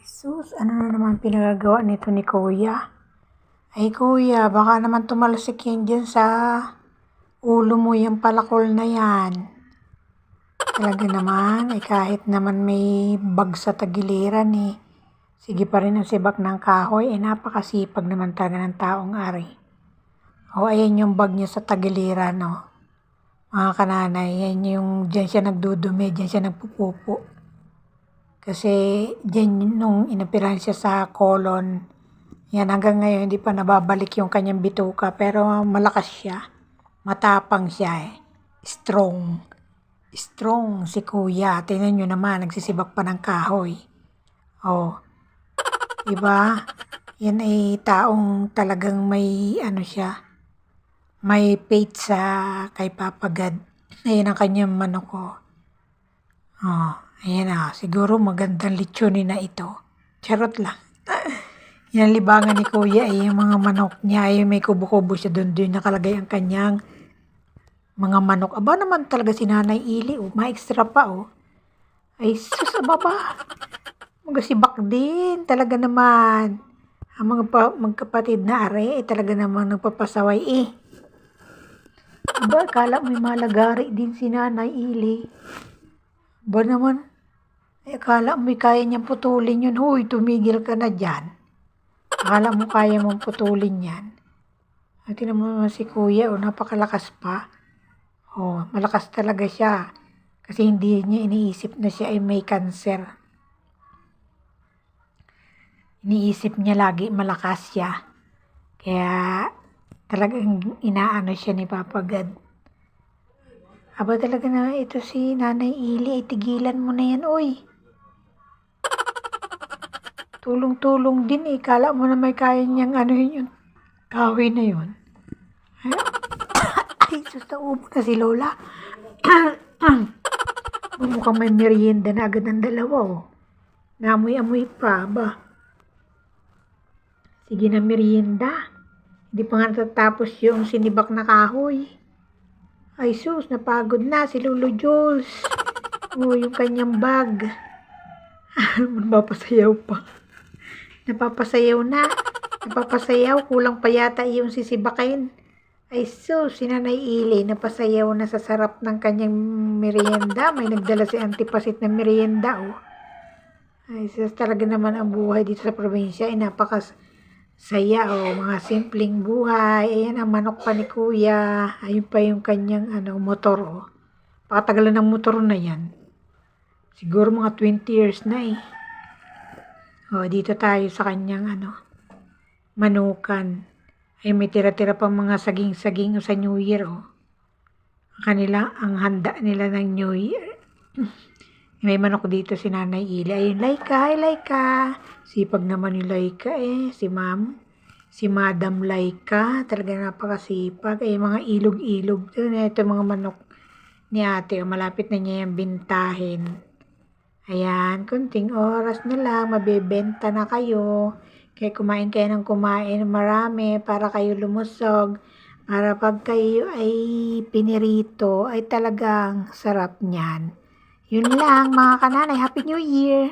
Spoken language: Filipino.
Sus, ano na naman pinagagawa nito ni Kuya? Ay Kuya, baka naman tumalsik yan dyan sa ulo mo yung palakol na yan. Talaga naman, ay kahit naman may bag sa tagiliran eh. Sige pa rin ang sibak ng kahoy, ay napakasipag naman talaga ng taong ari. O ayan yung bag niya sa tagiliran, no. Mga kananay, yan yung dyan siya nagdudumi, dyan siya nagpupupo. Kasi dyan nung inoperahan siya sa colon, yan hanggang ngayon hindi pa nababalik yung kanyang bituka pero malakas siya. Matapang siya eh. Strong. Strong si Kuya. Tingnan nyo naman, nagsisibak pa ng kahoy. Oh, diba? Yan ay taong talagang may ano siya, may faith sa kay Papa God. Ayan ang kanyang manok ko. Oh, ayan na. Siguro magandang litsunin na ito. Charot lang. Yan libangan ni Kuya ay yung mga manok niya ay may kubo-kubo siya doon nakalagay ang kanyang mga manok. Aba naman talaga si Nanay Ili, oh. Ma-extra pa, oh. Ay, sus, ababa. Magasibak din. Talaga naman. Ang mga magkapatid na are, talaga naman nagpapasaway, eh. Aba, akala may malagari din si Nanay Ili. Aba naman, ay akala may kaya niyang putulin yun. Huy, tumigil ka na dyan. Akala mo kaya mong putulin yan. At tinan mo naman si Kuya, oh, napakalakas pa. Oh, malakas talaga siya. Kasi hindi niya iniisip na siya ay may cancer. Iniisip niya lagi malakas siya. Kaya talagang inaano siya ni Papa God. Aba talaga na ito si Nanay Ili, ay tigilan mo na yan, oy. Tulong-tulong din eh. Kala mo na may kaya niyang ano yun, kahoy na yun. Ay, sus, naubo na si Lola. Mukhang may merienda na agad ng dalawa, oh. Naamoy-amoy pa, ba? Sige na merienda. Hindi pa nga natatapos yung sinibak na kahoy. Ay, sus, napagod na si Lolo Jules. Oh, yung kanyang bag. Napapasayaw pa. Napapasayaw na. Napapasayaw. Kulang pa yata yung sisibakin. Ay sus, si Nanay Ili, napasayaw na sa sarap ng kanyang merienda. May nagdala si Antipasit na merienda, oh. Ay sus, talaga naman ang buhay dito sa probinsya ay napakasaya, oh. Mga simpleng buhay. Ayan ang manok pa ni Kuya. Ayun pa yung kanyang motor, oh. Pakatagalan ng motor na yan. Siguro mga 20 years na eh. Oh, dito tayo sa kanyang manukan. Ay may tira-tira pang mga saging-saging sa New Year, oh. Ang handa nila ng New Year. May manok dito si Nanay Ili. Ayun, Laika, hi Laika. Sipag naman ni Laika eh. Si Madam Laika. Talaga napakasipag. Ay mga ilog-ilog. Ito mga manok ni ate. Oh, malapit na niya yung bintahin. Ayan, kunting oras na lang, mabebenta na kayo. Kaya kumain kayo ng kumain marami para kayo lumusog. Para pag kayo ay pinirito, ay talagang sarap niyan. Yun lang mga kananay, Happy New Year!